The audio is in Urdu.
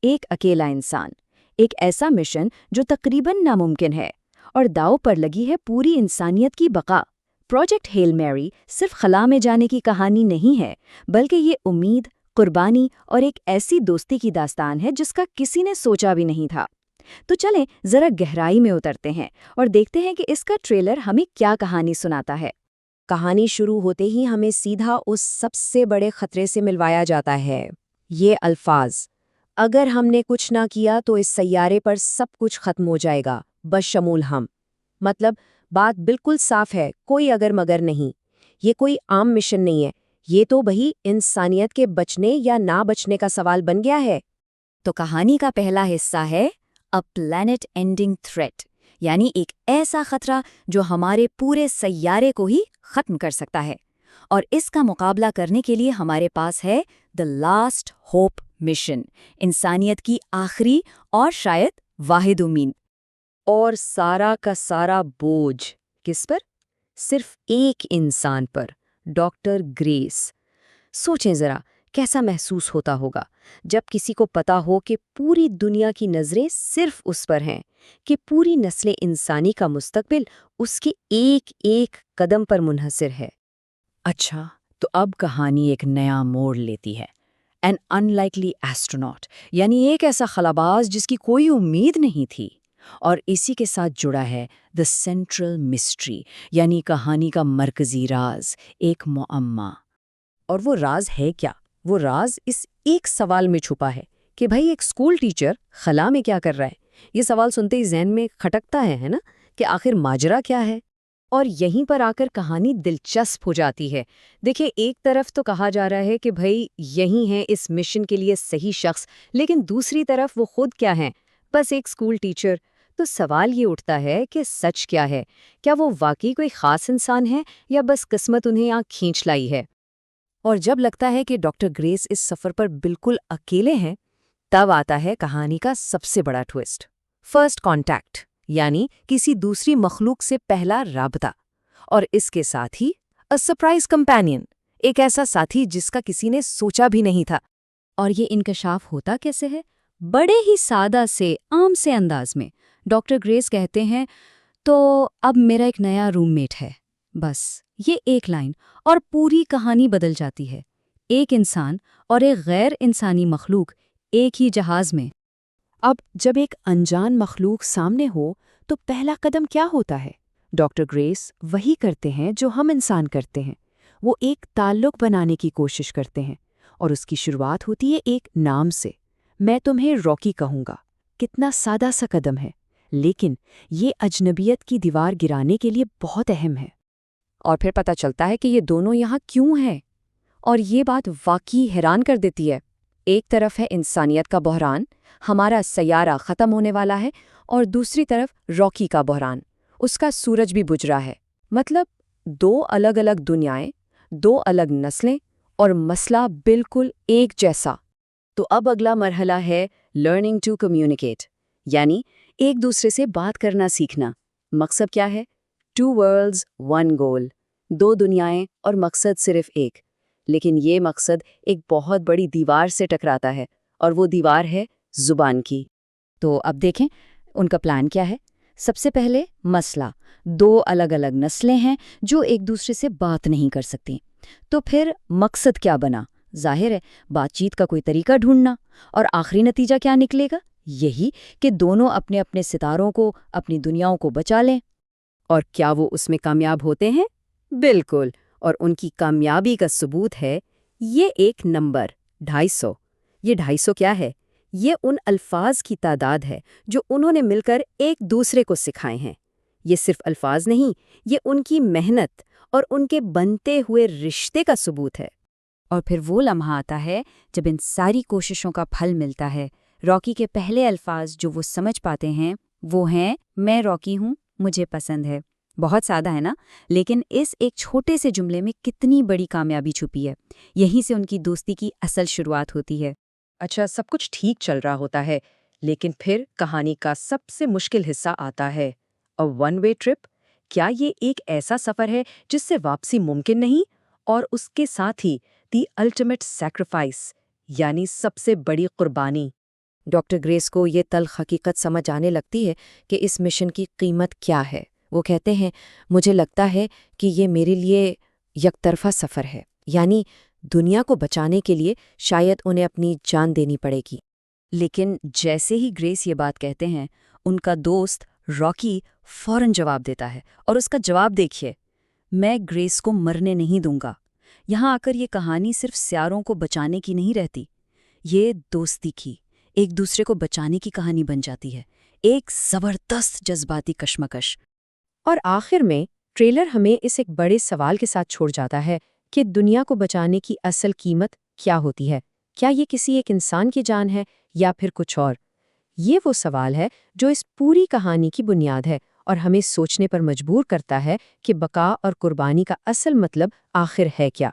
ایک اکیلا انسان، ایک ایسا مشن جو تقریباً ناممکن ہے اور داؤ پر لگی ہے پوری انسانیت کی بقا۔ پروجیکٹ ہیل میری صرف خلا میں جانے کی کہانی نہیں ہے، بلکہ یہ امید، قربانی اور ایک ایسی دوستی کی داستان ہے جس کا کسی نے سوچا بھی نہیں تھا۔ تو چلیں ذرا گہرائی میں اترتے ہیں اور دیکھتے ہیں کہ اس کا ٹریلر ہمیں کیا کہانی سناتا ہے۔ کہانی شروع ہوتے ہی ہمیں سیدھا اس سب سے بڑے خطرے سے ملوایا جاتا ہے۔ یہ الفاظ، اگر ہم نے کچھ نہ کیا تو اس سیارے پر سب کچھ ختم ہو جائے گا، بشمول ہم۔ مطلب بات بالکل صاف ہے، کوئی اگر مگر نہیں۔ یہ کوئی عام مشن نہیں ہے، یہ تو بھئی انسانیت کے بچنے یا نہ بچنے کا سوال بن گیا ہے۔ تو کہانی کا پہلا حصہ ہے A Planet Ending Threat، یعنی ایک ایسا خطرہ جو ہمارے پورے سیارے کو ہی ختم کر سکتا ہے۔ اور اس کا مقابلہ کرنے کے لیے ہمارے پاس ہے The Last Hope مشن، انسانیت کی آخری اور شاید واحد امید۔ اور سارا کا سارا بوجھ کس پر؟ صرف ایک انسان پر، ڈاکٹر گریس۔ سوچیں ذرا، کیسا محسوس ہوتا ہوگا جب کسی کو پتا ہو کہ پوری دنیا کی نظریں صرف اس پر ہیں، کہ پوری نسل انسانی کا مستقبل اس کے ایک ایک قدم پر منحصر ہے۔ اچھا، تو اب کہانی ایک نیا موڑ لیتی ہے۔ An unlikely astronaut، یعنی ایک ایسا خلاباز جس کی کوئی امید نہیں تھی۔ اور اسی کے ساتھ جڑا ہے The Central Mystery، یعنی کہانی کا مرکزی راز، ایک معمہ۔ اور وہ راز ہے کیا؟ وہ راز اس ایک سوال میں چھپا ہے کہ بھائی ایک اسکول ٹیچر خلا میں کیا کر رہا ہے؟ یہ سوال سنتے ہی ذہن میں کھٹکتا ہے نا، کہ آخر ماجرا کیا ہے؟ اور یہیں پر آ کر کہانی دلچسپ ہو جاتی ہے۔ دیکھیں، ایک طرف تو کہا جا رہا ہے کہ بھائی یہی ہیں اس مشن کے لیے صحیح شخص، لیکن دوسری طرف وہ خود کیا ہیں؟ بس ایک اسکول ٹیچر۔ تو سوال یہ اٹھتا ہے کہ سچ کیا ہے؟ کیا وہ واقعی کوئی خاص انسان ہے یا بس قسمت انہیں آنکھ کھینچ لائی ہے؟ اور جب لگتا ہے کہ ڈاکٹر گریس اس سفر پر بالکل اکیلے ہیں، تب آتا ہے کہانی کا سب سے بڑا ٹویسٹ، فرسٹ کانٹیکٹ، یعنی کسی دوسری مخلوق سے پہلا رابطہ۔ اور اس کے ساتھ ہی سرپرائز کمپینین، ایک ایسا ساتھی جس کا کسی نے سوچا بھی نہیں تھا۔ اور یہ انکشاف ہوتا کیسے ہے؟ بڑے ہی سادہ سے عام سے انداز میں ڈاکٹر گریس کہتے ہیں، تو اب میرا ایک نیا روم میٹ ہے۔ بس یہ ایک لائن اور پوری کہانی بدل جاتی ہے۔ ایک انسان اور ایک غیر انسانی مخلوق ایک ہی جہاز میں۔ اب جب ایک انجان مخلوق سامنے ہو تو پہلا قدم کیا ہوتا ہے؟ ڈاکٹر گریس وہی کرتے ہیں جو ہم انسان کرتے ہیں، وہ ایک تعلق بنانے کی کوشش کرتے ہیں، اور اس کی شروعات ہوتی ہے ایک نام سے۔ میں تمہیں راکی کہوں گا۔ کتنا سادہ سا قدم ہے، لیکن یہ اجنبیت کی دیوار گرانے کے لیے بہت اہم ہے۔ اور پھر پتہ چلتا ہے کہ یہ دونوں یہاں کیوں ہیں، اور یہ بات واقعی حیران کر دیتی ہے۔ ایک طرف ہے انسانیت کا بحران، ہمارا سیارہ ختم ہونے والا ہے، اور دوسری طرف راکی کا بحران، اس کا سورج بھی بجھ رہا ہے۔ مطلب دو الگ الگ دنیائیں، دو الگ نسلیں، اور مسئلہ بالکل ایک جیسا۔ تو اب اگلا مرحلہ ہے لرننگ ٹو کمیونیکیٹ، یعنی ایک دوسرے سے بات کرنا سیکھنا۔ مقصد کیا ہے؟ 2 worlds 1 goal، 2 دنیائیں اور مقصد صرف ایک۔ لیکن یہ مقصد ایک بہت بڑی دیوار سے ٹکراتا ہے، اور وہ دیوار ہے زبان کی۔ تو اب دیکھیں ان کا پلان کیا ہے۔ سب سے پہلے مسئلہ، 2 الگ الگ نسلیں ہیں جو ایک دوسرے سے بات نہیں کر سکتی۔ تو پھر مقصد کیا بنا؟ ظاہر ہے بات چیت کا کوئی طریقہ ڈھونڈنا، اور آخری نتیجہ کیا نکلے گا؟ یہی کہ دونوں اپنے اپنے ستاروں کو، اپنی دنیاؤں کو بچا لیں۔ اور کیا وہ اس میں کامیاب ہوتے ہیں؟ بالکل، اور ان کی کامیابی کا ثبوت ہے یہ ایک نمبر، 250۔ یہ 250 کیا ہے؟ یہ ان الفاظ کی تعداد ہے جو انہوں نے مل کر ایک دوسرے کو سکھائے ہیں۔ یہ صرف الفاظ نہیں، یہ ان کی محنت اور ان کے بنتے ہوئے رشتے کا ثبوت ہے۔ اور پھر وہ لمحہ آتا ہے جب ان ساری کوششوں کا پھل ملتا ہے۔ راکی کے پہلے الفاظ جو وہ سمجھ پاتے ہیں وہ ہیں، میں راکی ہوں، مجھے پسند ہے۔ بہت سادہ ہے نا، لیکن اس ایک چھوٹے سے جملے میں کتنی بڑی کامیابی چھپی ہے۔ یہیں سے ان کی دوستی کی اصل شروعات ہوتی ہے۔ اچھا، سب کچھ ٹھیک چل رہا ہوتا ہے، لیکن پھر کہانی کا سب سے مشکل حصہ آتا ہے، ون وے ٹرپ۔ کیا یہ ایک ایسا سفر ہے جس سے واپسی ممکن نہیں؟ اور اس کے ساتھ ہی دی الٹیمیٹ سیکریفائس، یعنی سب سے بڑی قربانی۔ ڈاکٹر گریس کو یہ تلخ حقیقت سمجھ آنے لگتی ہے کہ اس مشن کی قیمت کیا ہے۔ وہ کہتے ہیں، مجھے لگتا ہے کہ یہ میرے لیے یک طرفہ سفر ہے، یعنی دنیا کو بچانے کے لیے شاید انہیں اپنی جان دینی پڑے گی۔ لیکن جیسے ہی گریس یہ بات کہتے ہیں، ان کا دوست راکی فوراً جواب دیتا ہے، اور اس کا جواب دیکھیے، میں گریس کو مرنے نہیں دوں گا۔ یہاں آ کر یہ کہانی صرف سیاروں کو بچانے کی نہیں رہتی، یہ دوستی کی، ایک دوسرے کو بچانے کی کہانی بن جاتی ہے، ایک زبردست جذباتی کشمکش۔ اور آخر میں ٹریلر ہمیں اس ایک بڑے سوال کے ساتھ چھوڑ جاتا ہے کہ دنیا کو بچانے کی اصل قیمت کیا ہوتی ہے؟ کیا یہ کسی ایک انسان کی جان ہے یا پھر کچھ اور؟ یہ وہ سوال ہے جو اس پوری کہانی کی بنیاد ہے اور ہمیں سوچنے پر مجبور کرتا ہے کہ بقا اور قربانی کا اصل مطلب آخر ہے کیا؟